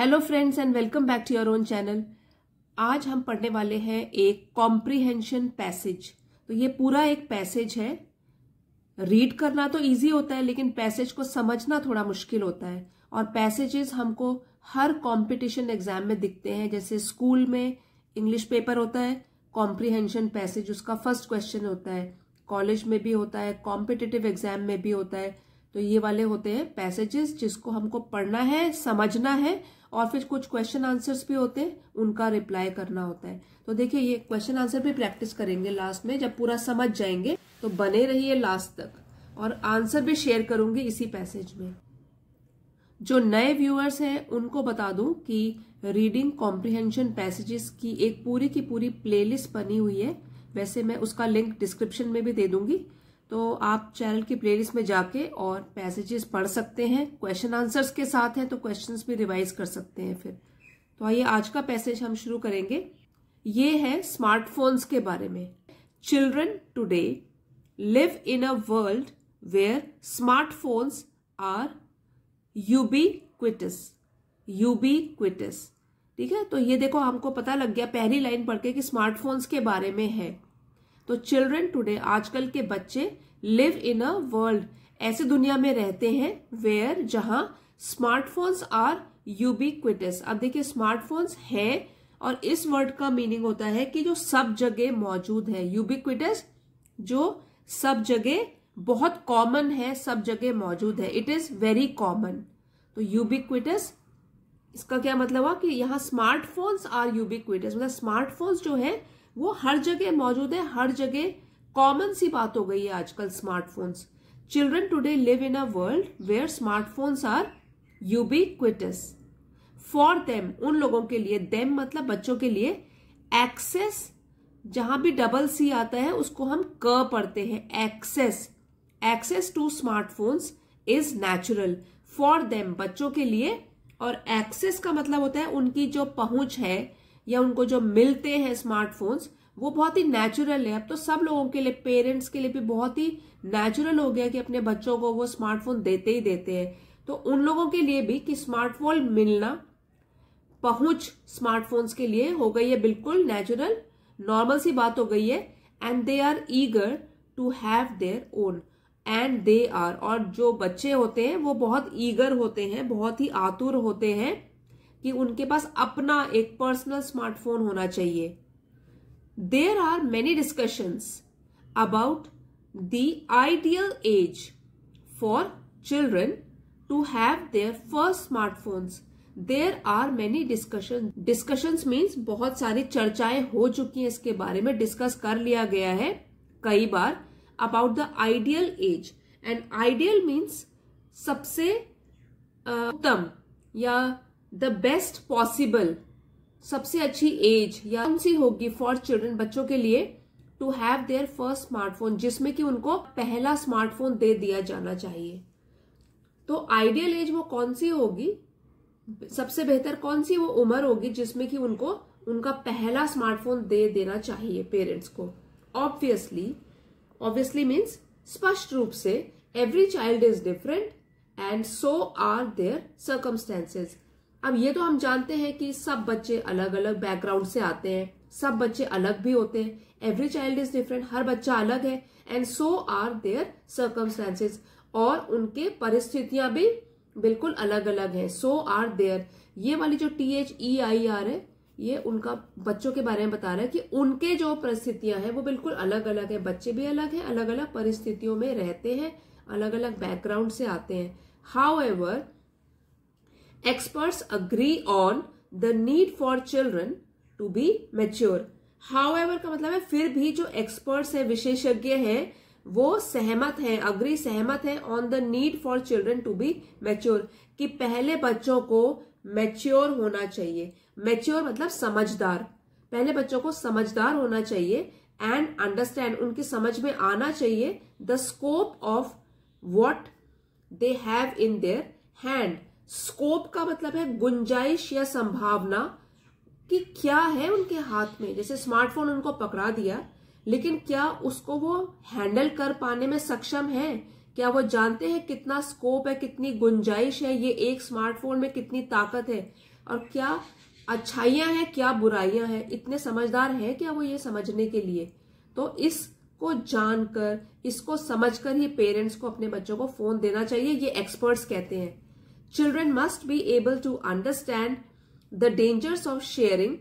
Hello friends and welcome back to your own channel. आज हम पढ़ने वाले हैं एक कॉम्प्रिहेंशन पैसेज। तो ये पूरा एक पैसेज है। रीड करना तो इजी होता है लेकिन पैसेज को समझना थोड़ा मुश्किल होता है। और पैसेजेस हमको हर कंपटीशन एग्जाम में दिखते हैं। जैसे स्कूल में इंग्लिश पेपर होता है, कॉम्प्रिहेंशन पैसेज उसका फर्स्ट क्वेश्चन होता है। कॉलेज में भी होता है, कॉम्पिटिटिव एग्जाम में भी होता है। तो ये वाले होते हैं पैसेजेस जिसको हमको पढ़ना है, समझना है और फिर कुछ क्वेश्चन आंसर्स भी होते हैं, उनका रिप्लाई करना होता है। तो देखिए ये क्वेश्चन आंसर भी प्रैक्टिस करेंगे लास्ट में। जब पूरा समझ जाएंगे तो बने रहिए लास्ट तक, और आंसर भी शेयर करूंगी इसी पैसेज में। जो नए व्यूअर्स हैं उनको बता दूं कि रीडिंग कॉम्प्रिहेंशन पैसेजेस की एक पूरी की पूरी प्लेलिस्ट बनी हुई है। वैसे मैं उसका लिंक डिस्क्रिप्शन में भी दे दूंगी, तो आप चैनल की प्लेलिस्ट में जाके और पैसेजेस पढ़ सकते हैं। क्वेश्चन आंसर्स के साथ हैं तो क्वेश्चंस भी रिवाइज कर सकते हैं फिर। तो आइए आज का पैसेज हम शुरू करेंगे। ये है स्मार्टफोन्स के बारे में। Children today live in a world where smartphones are ubiquitous. Ubiquitous, ठीक है। तो ये देखो हमको पता लग गया पहली लाइन पढ़ के कि स्मार्टफोन्स के बारे में है। तो चिल्ड्रन टुडे, आजकल के बच्चे, लिव इन अ वर्ल्ड, ऐसे दुनिया में रहते हैं, वेयर, जहां स्मार्टफोन्स आर यूबीक्विटस। अब देखिए स्मार्टफोन्स है और इस वर्ड का मीनिंग होता है कि जो सब जगह मौजूद है। यूबीक्विटस जो सब जगह बहुत कॉमन है, सब जगह मौजूद है, इट इज वेरी कॉमन। तो यूबीक्विटस इसका क्या मतलब हुआ कि यहाँ स्मार्टफोन्स आर यूबीक्विटस, मतलब स्मार्टफोन्स जो है वो हर जगह मौजूद है, हर जगह कॉमन सी बात हो गई है आजकल smartphones. Children today live in a world where smartphones are ubiquitous. For them, उन लोगों के लिए, देम मतलब बच्चों के लिए, एक्सेस, जहां भी डबल सी आता है उसको हम क पढ़ते हैं, access, access to smartphones is natural. For them बच्चों के लिए, और एक्सेस का मतलब होता है उनकी जो पहुंच है या उनको जो मिलते हैं स्मार्टफोन्स, वो बहुत ही नेचुरल है। अब तो सब लोगों के लिए, पेरेंट्स के लिए भी बहुत ही नेचुरल हो गया कि अपने बच्चों को वो स्मार्टफोन देते ही देते हैं। तो उन लोगों के लिए भी कि स्मार्टफोन मिलना, पहुंच स्मार्टफोन्स के लिए हो गई है बिल्कुल नेचुरल, नॉर्मल सी बात हो गई है। And they are eager to have their own, and they are, और जो बच्चे होते हैं वो बहुत ईगर होते हैं, बहुत ही आतुर होते हैं कि उनके पास अपना एक पर्सनल स्मार्टफोन होना चाहिए। There are many discussions about the ideal age for children to have their first smartphones. There are many discussions means बहुत सारी चर्चाएं हो चुकी हैं इसके बारे में, डिस्कस कर लिया गया है कई बार। About the ideal age, and ideal means सबसे उत्तम या द बेस्ट पॉसिबल, सबसे अच्छी एज या कौन सी होगी फॉर चिल्ड्रन, बच्चों के लिए, to have their first smartphone, जिसमें कि उनको पहला स्मार्टफोन दे दिया जाना चाहिए। तो आइडियल एज वो कौन सी होगी, सबसे बेहतर कौन सी वो उम्र होगी जिसमें कि उनको उनका पहला स्मार्टफोन दे देना चाहिए पेरेंट्स को। ऑब्वियसली मीन्स स्पष्ट रूप से, every child is different and so are their circumstances. अब ये तो हम जानते हैं कि सब बच्चे अलग अलग बैकग्राउंड से आते हैं, सब बच्चे अलग भी होते हैं, एवरी चाइल्ड इज डिफरेंट, हर बच्चा अलग है, and so are their circumstances, और उनके परिस्थितियां भी बिल्कुल अलग अलग है। सो आर देयर, ये वाली जो THEIR है, ये उनका बच्चों के बारे में बता रहा है कि उनके जो परिस्थितियां हैं वो बिल्कुल अलग अलग है। बच्चे भी अलग हैं, अलग अलग परिस्थितियों में रहते हैं, अलग अलग बैकग्राउंड से आते हैं। However, experts agree on the need for children to be mature. However का मतलब है फिर भी जो experts है, विशेषज्ञ हैं, वो सहमत हैं, agree सहमत हैं on the need for children to be mature, कि पहले बच्चों को mature होना चाहिए। mature मतलब समझदार, पहले बच्चों को समझदार होना चाहिए, and understand, उनकी समझ में आना चाहिए, the scope of what they have in their hand. Scope का मतलब है गुंजाइश या संभावना, कि क्या है उनके हाथ में। जैसे स्मार्टफोन उनको पकड़ा दिया, लेकिन क्या उसको वो हैंडल कर पाने में सक्षम है, क्या वो जानते हैं कितना स्कोप है, कितनी गुंजाइश है, ये एक स्मार्टफोन में कितनी ताकत है। और क्या अच्छाइयां हैं क्या बुराइयां हैं, इतने समझदार हैं क्या वो ये समझने के लिए। तो इसको जानकर, इसको समझकर ही पेरेंट्स को अपने बच्चों को फोन देना चाहिए, ये एक्सपर्ट्स कहते हैं। Children must be able to understand the dangers of sharing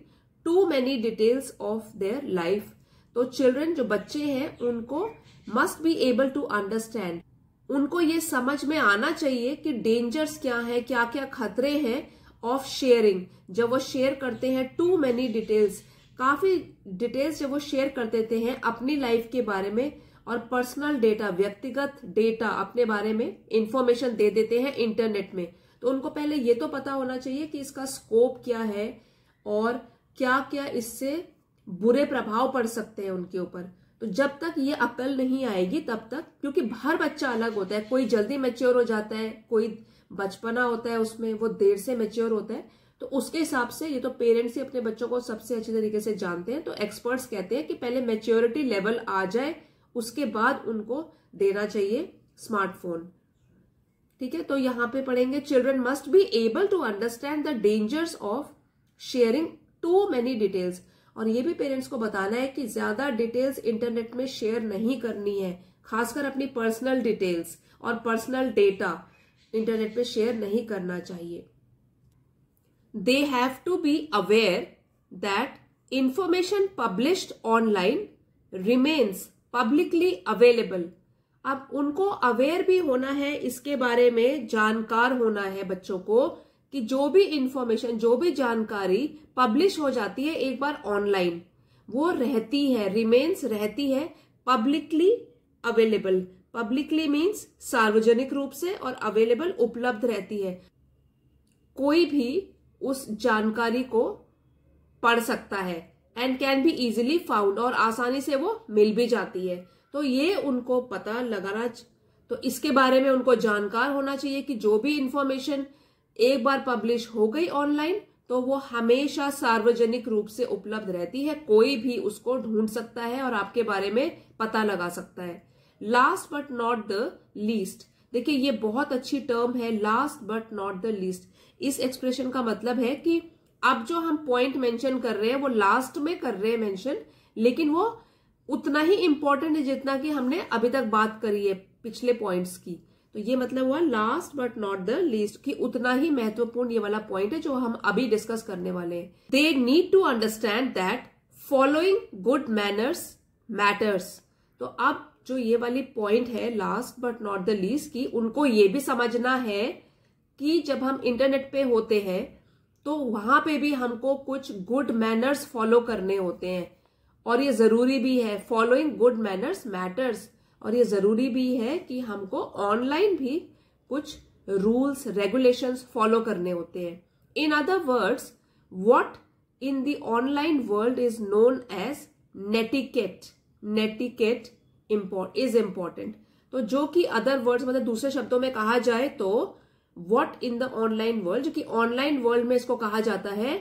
too many details of their life. तो चिल्ड्रन जो बच्चे हैं उनको must be able to understand, उनको ये समझ में आना चाहिए कि डेंजर्स क्या है, क्या क्या खतरे हैं ऑफ शेयरिंग, जब वो शेयर करते हैं टू मेनी डिटेल्स, काफी डिटेल्स जब वो शेयर कर देते हैं अपनी लाइफ के बारे में और पर्सनल डेटा, व्यक्तिगत डेटा अपने बारे में इंफॉर्मेशन दे देते हैं इंटरनेट में। तो उनको पहले ये तो पता होना चाहिए कि इसका स्कोप क्या है और क्या क्या इससे बुरे प्रभाव पड़ सकते हैं उनके ऊपर। तो जब तक ये अकल नहीं आएगी तब तक, क्योंकि हर बच्चा अलग होता है, कोई जल्दी मैच्योर हो जाता है, कोई बचपना होता है उसमें वो देर से मैच्योर होता है, तो उसके हिसाब से ये तो पेरेंट्स ही अपने बच्चों को सबसे अच्छे तरीके से जानते हैं। तो एक्सपर्ट्स कहते हैं कि पहले मैच्योरिटी लेवल आ जाए उसके बाद उनको देना चाहिए स्मार्टफोन। ठीक है, तो यहां पे पढ़ेंगे children must be able to understand the dangers of sharing too many details. और ये भी पेरेंट्स को बताना है कि ज्यादा डिटेल्स इंटरनेट में शेयर नहीं करनी है, खासकर अपनी पर्सनल डिटेल्स और पर्सनल डेटा इंटरनेट पे शेयर नहीं करना चाहिए। They have to be aware that information published online remains publicly available. अब उनको अवेयर भी होना है, इसके बारे में जानकार होना है बच्चों को कि जो भी इंफॉर्मेशन, जो भी जानकारी पब्लिश हो जाती है एक बार ऑनलाइन, वो रहती है, रिमेन्स रहती है पब्लिकली अवेलेबल। पब्लिकली मीन्स सार्वजनिक रूप से, और अवेलेबल उपलब्ध रहती है। कोई भी उस जानकारी को पढ़ सकता है and can be easily found, और आसानी से वो मिल भी जाती है। तो ये उनको पता लगाना, तो इसके बारे में उनको जानकार होना चाहिए कि जो भी इंफॉर्मेशन एक बार पब्लिश हो गई ऑनलाइन तो वो हमेशा सार्वजनिक रूप से उपलब्ध रहती है, कोई भी उसको ढूंढ सकता है और आपके बारे में पता लगा सकता है। Last but not the least, देखिए ये बहुत अच्छी टर्म है, last but not the least. इस एक्सप्रेशन का मतलब है कि अब जो हम पॉइंट मेंशन कर रहे हैं वो लास्ट में कर रहे हैं मेंशन, लेकिन वो उतना ही इंपॉर्टेंट है जितना कि हमने अभी तक बात करी है पिछले पॉइंट्स की। तो ये मतलब हुआ last but not the least, कि उतना ही महत्वपूर्ण ये वाला पॉइंट है जो हम अभी डिस्कस करने वाले हैं। They need to understand that following good manners matters. तो अब जो ये वाली पॉइंट है last but not the least की, उनको ये भी समझना है कि जब हम इंटरनेट पे होते हैं तो वहां पे भी हमको कुछ गुड मैनर्स फॉलो करने होते हैं, और ये जरूरी भी है। फॉलोइंग गुड मैनर्स मैटर्स, और ये जरूरी भी है कि हमको ऑनलाइन भी कुछ रूल्स रेगुलेशंस फॉलो करने होते हैं। In other words, what in the online world is known as netiquette, netiquette is important. तो जो कि अदर वर्ड्स मतलब दूसरे शब्दों में कहा जाए तो what in the online world, जो कि ऑनलाइन वर्ल्ड में इसको कहा जाता है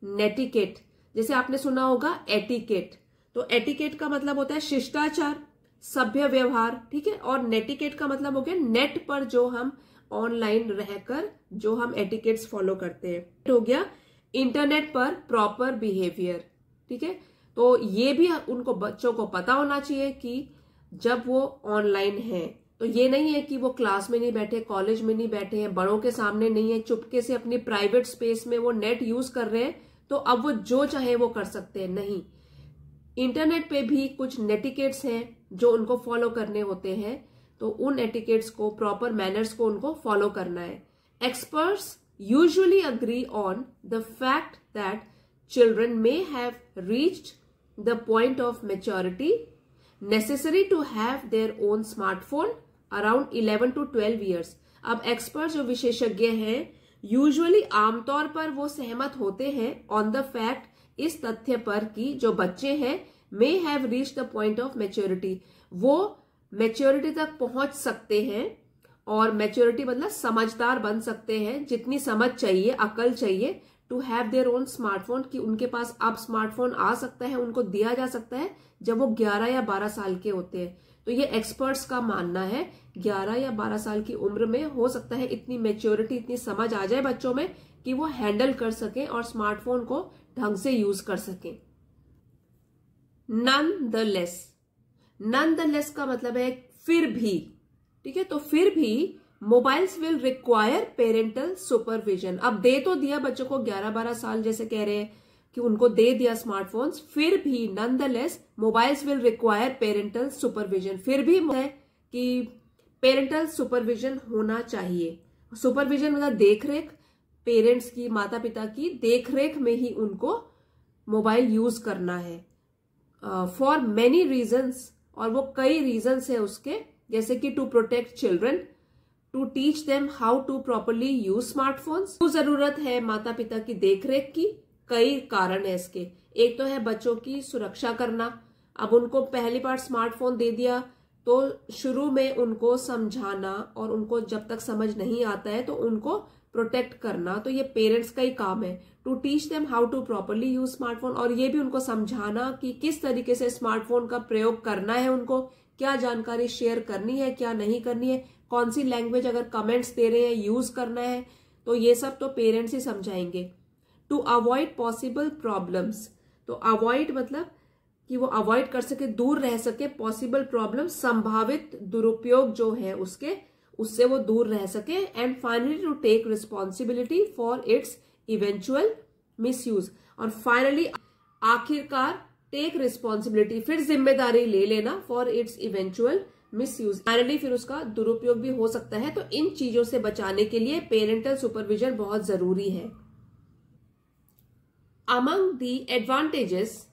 नेटिकेट। जैसे आपने सुना होगा एटिकेट, तो एटिकेट का मतलब होता है शिष्टाचार, सभ्य व्यवहार, ठीक है। और नेटिकेट का मतलब हो गया नेट पर जो हम ऑनलाइन रहकर जो हम एटिकेट्स फॉलो करते हैं, हो गया इंटरनेट पर प्रॉपर बिहेवियर, ठीक है। तो ये भी उनको बच्चों को पता होना चाहिए कि जब वो ऑनलाइन है तो ये नहीं है कि वो क्लास में नहीं बैठे, कॉलेज में नहीं बैठे हैं, बड़ों के सामने नहीं है, चुपके से अपनी प्राइवेट स्पेस में वो नेट यूज कर रहे हैं तो अब वो जो चाहे वो कर सकते हैं, नहीं। इंटरनेट पे भी कुछ नेटिकेट्स हैं जो उनको फॉलो करने होते हैं, तो उन एटिकेट्स को, प्रॉपर मैनर्स को उनको फॉलो करना है। Experts usually agree on the fact that children may have reached the point of maturity necessary to have their own smartphone around 11 to 12 years. अब एक्सपर्ट जो विशेषज्ञ हैं यूजुअली आमतौर पर वो सहमत होते हैं ऑन द फैक्ट, इस तथ्य पर कि जो बच्चे हैं may have reach the point of maturity, वो मैच्योरिटी तक पहुंच सकते हैं, और मैच्योरिटी मतलब समझदार बन सकते हैं, जितनी समझ चाहिए, अकल चाहिए, to have their own smartphone, कि उनके पास अब स्मार्टफोन आ सकता है, उनको दिया जा सकता है जब वो 11 या 12 साल के होते हैं। तो ये एक्सपर्ट्स का मानना है 11 या 12 साल की उम्र में हो सकता है इतनी मैच्योरिटी, इतनी समझ आ जाए बच्चों में कि वो हैंडल कर सकें और स्मार्टफोन को ढंग से यूज कर सकें। नॉनदलेस, नॉनदलेस का मतलब है फिर भी, ठीक है। तो फिर भी mobiles will require parental supervision. अब दे तो दिया बच्चों को 11-12 साल जैसे कह रहे हैं कि उनको दे दिया स्मार्टफोन्स, फिर भी nonetheless mobiles will require parental supervision. फिर भी है कि पेरेंटल सुपरविजन होना चाहिए। सुपरविजन मतलब देखरेख, पेरेंट्स की, माता पिता की देखरेख में ही उनको मोबाइल यूज करना है फॉर मेनी रीजंस। और वो कई रीजंस है उसके, जैसे कि to protect children, to teach them how to properly use smartphones. जरूरत है माता पिता की देखरेख की, कई कारण है इसके। एक तो है बच्चों की सुरक्षा करना। अब उनको पहली बार स्मार्टफोन दे दिया तो शुरू में उनको समझाना, और उनको जब तक समझ नहीं आता है तो उनको प्रोटेक्ट करना, तो ये पेरेंट्स का ही काम है। To teach them how to properly use smartphone, और ये भी उनको समझाना कि किस तरीके से स्मार्टफोन का प्रयोग करना है, उनको क्या जानकारी शेयर करनी है, क्या नहीं करनी है, कौन सी लैंग्वेज अगर कमेंट्स दे रहे हैं यूज करना है, तो ये सब तो पेरेंट्स ही समझाएंगे। टू अवॉइड पॉसिबल प्रॉब्लम्स, तो अवॉइड मतलब कि वो अवॉइड कर सके, दूर रह सके पॉसिबल प्रॉब्लम, संभावित दुरुपयोग जो है उससे वो दूर रह सके। And finally to take responsibility for its eventual misuse, और फाइनली आखिरकार टेक रिस्पॉन्सिबिलिटी, फिर जिम्मेदारी ले लेना for its eventual misuse, finally फिर उसका दुरुपयोग भी हो सकता है। तो इन चीजों से बचाने के लिए पेरेंटल सुपरविजन बहुत जरूरी है। Among the advantages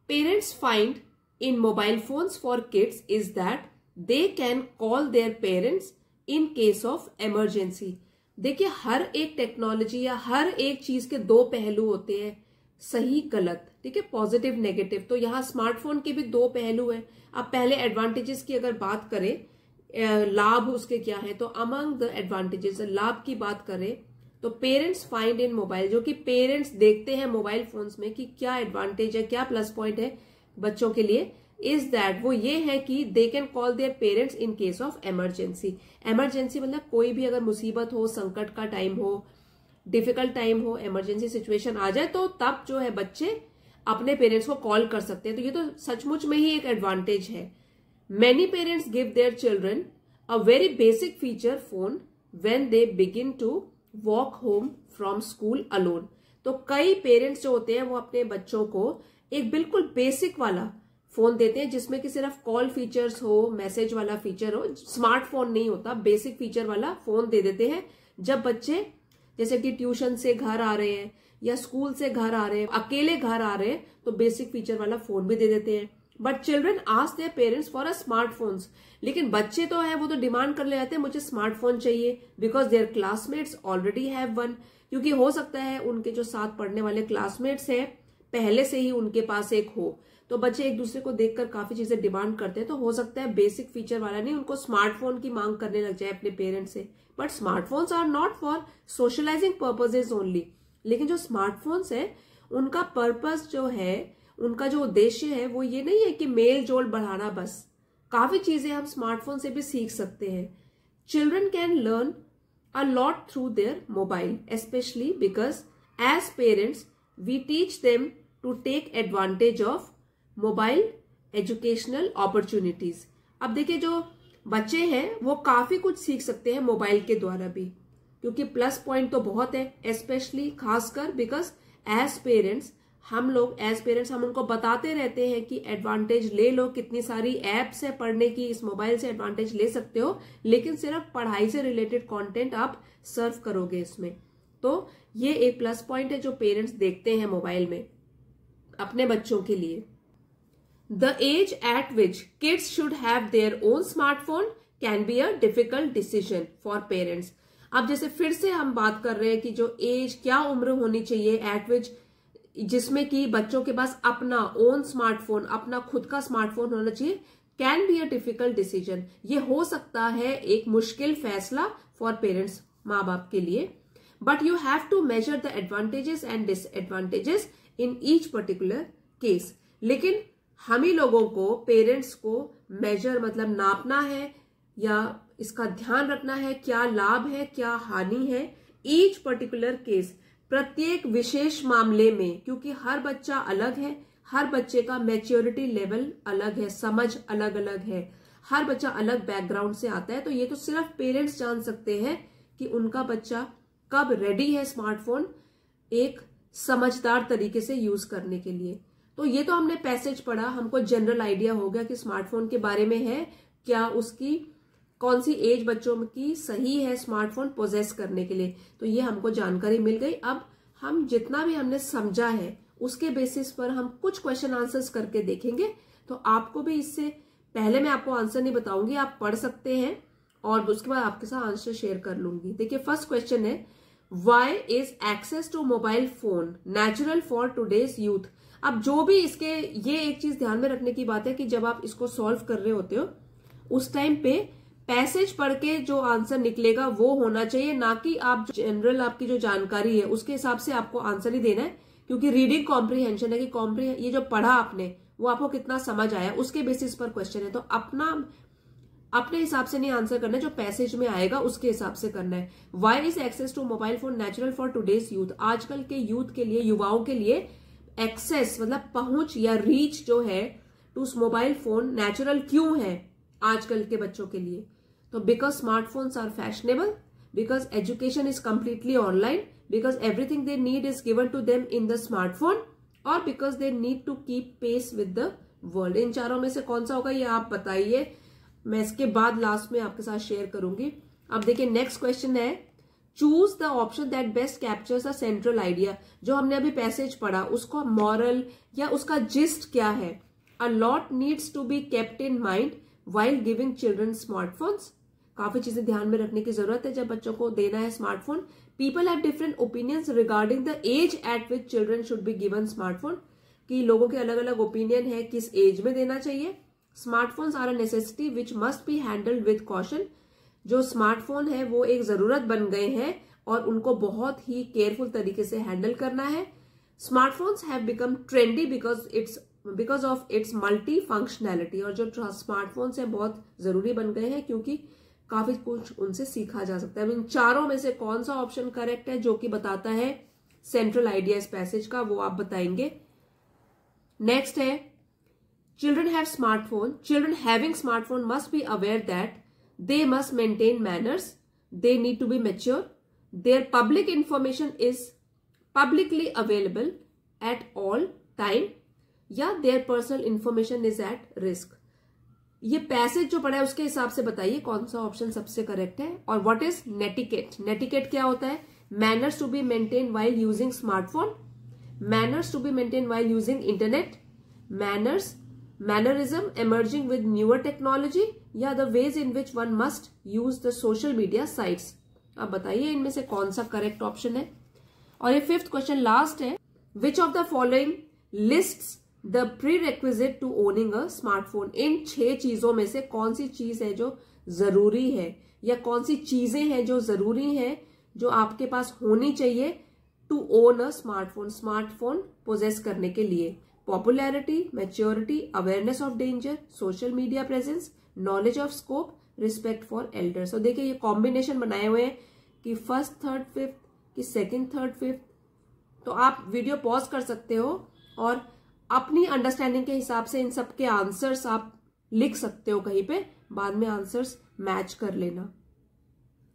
parents find in mobile phones for kids is that they can call their parents in case of emergency। देखिए, हर एक टेक्नोलॉजी या हर एक चीज के दो पहलू होते हैं, सही गलत, ठीक है, पॉजिटिव नेगेटिव। तो यहाँ स्मार्टफोन के भी दो पहलू हैं। अब पहले एडवांटेजेस की अगर बात करें, लाभ उसके क्या है, तो अमंग द एडवांटेजेस, लाभ की बात करें तो पेरेंट्स फाइंड इन मोबाइल, जो कि पेरेंट्स देखते हैं मोबाइल फोन्स में कि क्या एडवांटेज है, क्या प्लस पॉइंट है बच्चों के लिए, इज दैट, वो ये है कि they can call their parents in case of emergency. Emergency मतलब कोई भी अगर मुसीबत हो, संकट का टाइम हो, डिफिकल्ट टाइम हो, इमरजेंसी सिचुएशन आ जाए, तो तब जो है बच्चे अपने पेरेंट्स को कॉल कर सकते हैं। तो ये तो सचमुच में ही एक एडवांटेज है। Many parents give their children a very basic feature phone when they begin to walk home from school alone. तो कई पेरेंट्स जो होते हैं वो अपने बच्चों को एक बिल्कुल बेसिक वाला फोन देते हैं, जिसमें कि सिर्फ कॉल फीचर्स हो, मैसेज वाला फीचर हो, स्मार्टफोन नहीं होता, बेसिक फीचर वाला फोन दे देते हैं। जब बच्चे जैसे कि ट्यूशन से घर आ रहे हैं या स्कूल से घर आ रहे हैं, अकेले घर आ रहे हैं, तो बेसिक फीचर वाला फोन भी दे देते हैं। But children ask their parents for a smartphones, लेकिन बच्चे तो है वो तो डिमांड कर ले जाते हैं मुझे स्मार्टफोन चाहिए, because their classmates already have one, क्योंकि हो सकता है उनके जो साथ पढ़ने वाले क्लासमेट्स हैं पहले से ही उनके पास एक हो। तो बच्चे एक दूसरे को देखकर काफी चीजें डिमांड करते हैं, तो हो सकता है बेसिक फीचर वाला नहीं, उनको स्मार्टफोन की मांग करने लग जाए अपने पेरेंट्स से। But smartphones are not for socialising purposes only. लेकिन जो स्मार्टफोन्स है उनका पर्पस जो है, उनका जो उद्देश्य है वो ये नहीं है कि मेल जोल बढ़ाना बस, काफी चीजें हम स्मार्टफोन से भी सीख सकते हैं। Children can learn a lot through their mobile, especially because as parents we teach them to take advantage of mobile educational opportunities. अब देखिए, जो बच्चे हैं वो काफी कुछ सीख सकते हैं मोबाइल के द्वारा भी, क्योंकि प्लस पॉइंट तो बहुत है, स्पेशली खासकर बिकॉज एज पेरेंट्स हम उनको बताते रहते हैं कि एडवांटेज ले लो, कितनी सारी एप्स है पढ़ने की, इस मोबाइल से एडवांटेज ले सकते हो, लेकिन सिर्फ पढ़ाई से रिलेटेड कंटेंट आप सर्व करोगे इसमें। तो ये एक प्लस पॉइंट है जो पेरेंट्स देखते हैं मोबाइल में अपने बच्चों के लिए। The age at which kids should have their own smartphone can be a difficult decision for parents. अब जैसे फिर से हम बात कर रहे हैं कि जो एज, क्या उम्र होनी चाहिए एट विच जिसमें कि बच्चों के पास अपना ओन स्मार्टफोन, अपना खुद का स्मार्टफोन होना चाहिए, can be a difficult decision. ये हो सकता है एक मुश्किल फैसला फॉर पेरेंट्स, माँ बाप के लिए। But you have to measure the advantages and disadvantages in each particular case. लेकिन हम ही लोगों को, पेरेंट्स को मेजर मतलब नापना है या इसका ध्यान रखना है क्या लाभ है क्या हानि है ईच पर्टिकुलर केस। प्रत्येक विशेष मामले में, क्योंकि हर बच्चा अलग है, हर बच्चे का मैच्योरिटी लेवल अलग है, समझ अलग अलग है, हर बच्चा अलग बैकग्राउंड से आता है, तो ये तो सिर्फ पेरेंट्स जान सकते हैं कि उनका बच्चा कब रेडी है स्मार्टफोन एक समझदार तरीके से यूज करने के लिए। तो ये तो हमने पैसेज पढ़ा, हमको जनरल आइडिया हो गया कि स्मार्टफोन के बारे में है, क्या उसकी कौन सी एज बच्चों की सही है स्मार्टफोन पोजेस करने के लिए, तो ये हमको जानकारी मिल गई। अब हम जितना भी हमने समझा है उसके बेसिस पर हम कुछ क्वेश्चन आंसर्स करके देखेंगे। तो आपको भी इससे पहले मैं आपको आंसर नहीं बताऊंगी, आप पढ़ सकते हैं और उसके बाद आपके साथ आंसर शेयर कर लूंगी। देखिए फर्स्ट क्वेश्चन है, why is access to mobile phone natural for today's youth. अब जो भी इसके, ये एक चीज ध्यान में रखने की बात है कि जब आप इसको सॉल्व कर रहे होते हो उस टाइम पे पैसेज पढ़ के जो आंसर निकलेगा वो होना चाहिए, ना कि आप जनरल आपकी जो जानकारी है उसके हिसाब से आपको आंसर ही देना है, क्योंकि रीडिंग कॉम्प्रीहेंशन है कि ये जो पढ़ा आपने वो आपको कितना समझ आया उसके बेसिस पर क्वेश्चन है। तो अपने हिसाब से नहीं आंसर करना है, जो पैसेज में आएगा उसके हिसाब से करना है। Why is access to mobile phone natural for today's youth. आजकल के यूथ के लिए, युवाओं के लिए एक्सेस मतलब पहुंच या रीच जो है टू मोबाइल फोन नेचुरल क्यों है आजकल के बच्चों के लिए। तो because smartphones are fashionable, because education is completely online, because everything they need is given to them in the smartphone, और because they need to keep pace with the world. इन चारों में से कौन सा होगा ये आप बताइए, मैं इसके बाद लास्ट में आपके साथ शेयर करूंगी। अब देखिए नेक्स्ट क्वेश्चन है, choose the option that best captures the central idea. जो हमने अभी पैसेज पढ़ा उसको मॉरल या उसका जिस्ट क्या है। A lot needs to be kept in mind while giving children smartphones. काफी चीजें ध्यान में रखने की जरूरत है जब बच्चों को देना है smartphone. People have different opinions regarding the age at which children should be given smartphone. कि लोगों के अलग अलग ओपिनियन है किस एज में देना चाहिए। Smartphones are a necessity which must be handled with caution. जो स्मार्टफोन है वो एक जरूरत बन गए हैं और उनको बहुत ही केयरफुल तरीके से हैंडल करना है। Smartphones have become trendy because of its multi functionality. और जो स्मार्टफोन्स हैं बहुत जरूरी बन गए हैं क्योंकि काफी कुछ उनसे सीखा जा सकता है। इन चारों में से कौन सा ऑप्शन करेक्ट है जो कि बताता है सेंट्रल आइडिया इस पैसेज का, वो आप बताएंगे। नेक्स्ट है, children have smartphone. Children having smartphone must be aware that they must maintain manners, they need to be mature, their public information is publicly available at all time, या their personal information is at risk। ये passage जो पढ़ा है उसके हिसाब से बताइए कौन सा ऑप्शन सबसे करेक्ट है। और व्हाट इज नेटिकेट। नेटिकेट क्या होता है? Manners to be maintain while using smartphone, manners to be maintain while using internet, mannerism emerging with newer technology, या the ways in which one must use the social media sites। अब बताइए इनमें से कौन सा करेक्ट ऑप्शन है। और ये फिफ्थ क्वेश्चन लास्ट है, which of the following lists the prerequisite to owning a smartphone। इन 6 चीजों में से कौन सी चीज है जो जरूरी है, या कौन सी चीजें हैं जो जरूरी है जो आपके पास होनी चाहिए to own a smartphone, smartphone possess करने के लिए। Popularity, maturity, awareness of danger, social media presence, knowledge of scope, respect for elders. तो देखिए ये कॉम्बिनेशन बनाए हुए हैं कि फर्स्ट थर्ड फिफ्थ, कि सेकंड थर्ड फिफ्थ। तो आप वीडियो पॉज कर सकते हो और अपनी अंडरस्टैंडिंग के हिसाब से इन सब के आंसर्स आप लिख सकते हो कहीं पे, बाद में आंसर्स मैच कर लेना।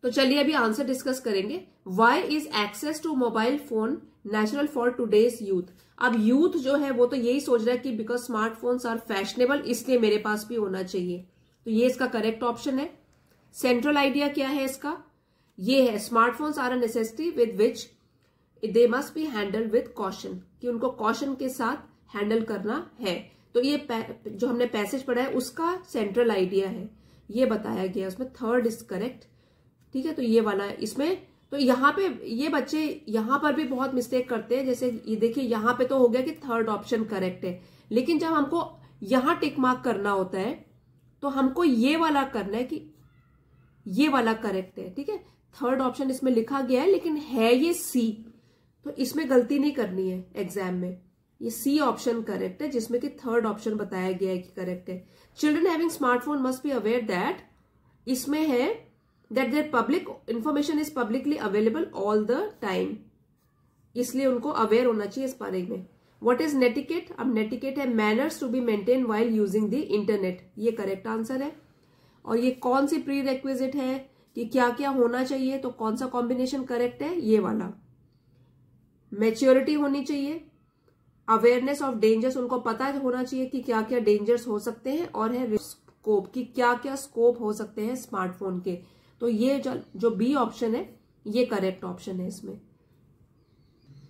तो चलिए अभी आंसर डिस्कस करेंगे। Why is access to mobile phone natural for today's youth. अब यूथ जो है वो तो यही सोच रहा है कि बिकॉज स्मार्टफोन्स आर फैशनेबल इसलिए मेरे पास भी होना चाहिए, तो ये इसका करेक्ट ऑप्शन है। सेंट्रल आइडिया क्या है इसका? ये है smartphones are a necessity with which they must be handle with caution, कि उनको कॉशन के साथ हैंडल करना है। तो ये जो हमने पैसेज पढ़ा है उसका सेंट्रल आइडिया है, ये बताया गया उसमें। थर्ड इज करेक्ट, ठीक है। तो ये वाला है इसमें। तो यहाँ पे ये बच्चे यहाँ पर भी बहुत मिस्टेक करते हैं। जैसे ये देखिए यहाँ पे तो हो गया कि थर्ड ऑप्शन करेक्ट है, लेकिन जब हमको यहाँ टिक मार्क करना होता है तो हमको ये वाला करना है कि ये वाला करेक्ट है, ठीक है। थर्ड ऑप्शन इसमें लिखा गया है लेकिन है ये सी, तो इसमें गलती नहीं करनी है एग्जाम में। ये सी ऑप्शन करेक्ट है जिसमें कि थर्ड ऑप्शन बताया गया है कि करेक्ट है। Children having smartphone must be aware that, इसमें है that their public information is publicly available all the time। इसलिए उनको अवेयर होना चाहिए इस बारे में। What is netiquette? अब नेटिकेट है manners to be maintain while using the internet, ये करेक्ट आंसर है। और ये कौन सी प्री रेक्विजिट है कि क्या क्या होना चाहिए, तो कौन सा कॉम्बिनेशन करेक्ट है? ये वाला। मैच्योरिटी होनी चाहिए, अवेयरनेस ऑफ डेंजर्स, उनको पता होना चाहिए कि क्या क्या डेंजर्स हो सकते हैं, और है स्कोप कि क्या क्या स्कोप हो सकते हैं स्मार्टफोन के। तो ये जो बी ऑप्शन है ये करेक्ट ऑप्शन है इसमें।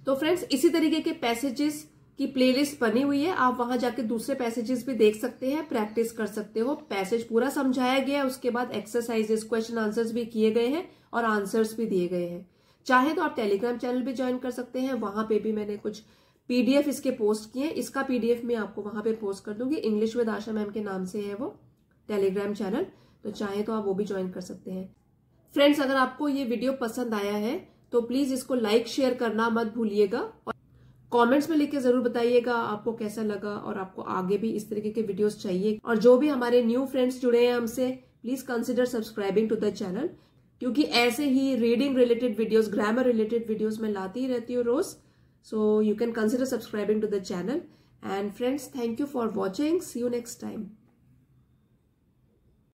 तो फ्रेंड्स इसी तरीके के पैसेजेस की प्लेलिस्ट बनी हुई है, आप वहां जाके दूसरे पैसेजेस भी देख सकते हैं, प्रैक्टिस कर सकते हो। पैसेज पूरा समझाया गया है, उसके बाद एक्सरसाइजेस, क्वेश्चन आंसर्स भी किए गए हैं और आंसर्स भी दिए गए हैं। चाहे तो आप टेलीग्राम चैनल भी ज्वाइन कर सकते हैं, वहां पे भी मैंने कुछ पीडीएफ इसके पोस्ट किए हैं। इसका पीडीएफ मैं आपको वहां पे पोस्ट कर दूंगी, इंग्लिश विद आशा मैम के नाम से है वो टेलीग्राम चैनल, तो चाहे तो आप वो भी ज्वाइन कर सकते हैं। फ्रेंड्स अगर आपको ये वीडियो पसंद आया है तो प्लीज इसको लाइक शेयर करना मत भूलिएगा, और कमेंट्स में लिख के जरूर बताइएगा आपको कैसा लगा और आपको आगे भी इस तरीके के वीडियोस चाहिए। और जो भी हमारे न्यू फ्रेंड्स जुड़े हैं हमसे, please consider subscribing to the channel, क्योंकि ऐसे ही reading related videos, grammar related videos मैं लाती ही रहती हूँ रोज। So you can consider subscribing to the channel. And friends, thank you for watching. See you next time.